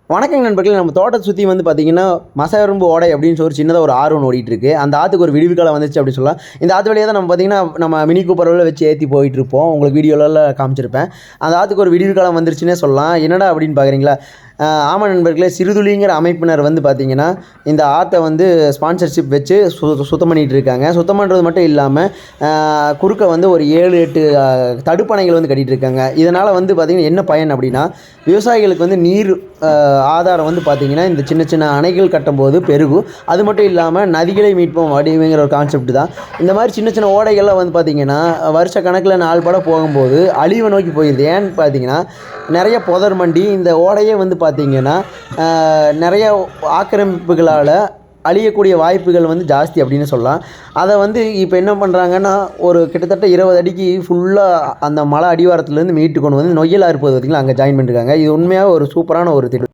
வணக்கம் நண்பர்களே. நம்ம தோட்டத்தை சுற்றி வந்து பார்த்திங்கன்னா மசகரும்பு ஓடை அப்படின்னு சொல்லி சின்னதாக ஒரு ஆறு ஒன்று ஓடிட்டுருக்கு. அந்த ஆற்றுக்கு ஒரு விடிவு காலம் வந்துச்சு அப்படின்னு சொல்லலாம். இந்த ஆற்று வழியாக தான் நம்ம பார்த்திங்கன்னா நம்ம மினி கூப்பரில் வச்சு ஏற்றி போயிட்டுருப்போம். உங்களுக்கு வீடியோலலாம் காமிச்சிருப்பேன். அந்த ஆற்றுக்கு ஒரு விடிவு காலம் வந்துருச்சுன்னே சொல்லலாம். என்னடா அப்படின்னு பார்க்குறீங்களா? ஆமாம் நண்பர்களே, சிறுதுளிங்கிற அமைப்பினர் வந்து பார்த்திங்கன்னா இந்த ஆற்றை வந்து ஸ்பான்சர்ஷிப் வச்சு சுத்தம் பண்ணிகிட்டு இருக்காங்க. சுத்தம் பண்ணுறது மட்டும் இல்லாமல் குறுக்க வந்து ஒரு 7-8 தடுப்பணைகள் வந்து கட்டிகிட்டு இருக்காங்க. இதனால் வந்து பார்த்திங்கன்னா என்ன பயன் அப்படின்னா, விவசாயிகளுக்கு வந்து நீர் ஆதாரம் வந்து பார்த்திங்கன்னா இந்த சின்ன சின்ன அணைகள் கட்டும்போது பெருகும். அது மட்டும் இல்லாமல் நதிகளை மீட்போம் வடிவுங்கிற ஒரு கான்செப்ட் தான். இந்த மாதிரி சின்ன சின்ன ஓடைகள்லாம் வந்து பார்த்திங்கன்னா வருஷ கணக்கில் நாள்பட போகும்போது அழிவை நோக்கி போயிடுது. ஏன்னு பார்த்திங்கன்னா நிறைய புதர் மண்டி இந்த ஓடையே வந்து பார்த்திங்கன்னா நிறைய ஆக்கிரமிப்புகளால் அழியக்கூடிய வாய்ப்புகள் வந்து ஜாஸ்தி அப்படின்னு சொல்லலாம். அதை வந்து இப்போ என்ன பண்ணுறாங்கன்னா, ஒரு கிட்டத்தட்ட 20 அடிக்கு ஃபுல்லாக அந்த மலை அடிவாரத்துலேருந்து மீட்டு கொண்டு வந்து நொய்யலாறு போகுது பார்த்திங்களா, அங்கே ஜாயின் பண்ணியிருக்காங்க. இது உண்மையாக ஒரு சூப்பரான ஒரு திட்டம்.